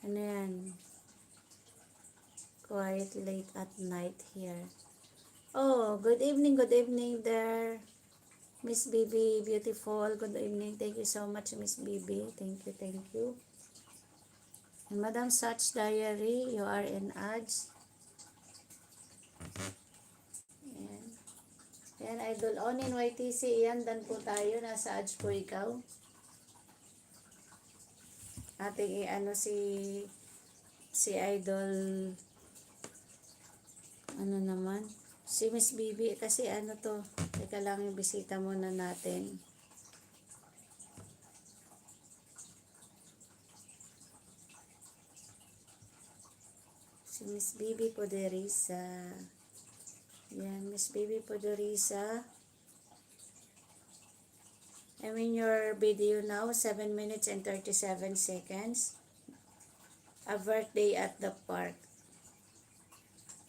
Ano yan? Quiet late at night here. Oh, good evening there. Miss Bibi, beautiful. Good evening. Thank you so much, Miss Bibi. Thank you, thank you. And Madam Such Diary, you are in ads. Ayan. Ayan, Idol On in YTC. Ayan, dan po tayo. Nasa ads po ikaw. Ating ano si Idol, ano naman, si Miss Bibi, kasi ano to, teka lang, yung bisita muna natin. Si Miss Bibi Poderisa. Yan, Miss Bibi Poderisa. I'm in your video now, 7 minutes and 37 seconds. A birthday at the park.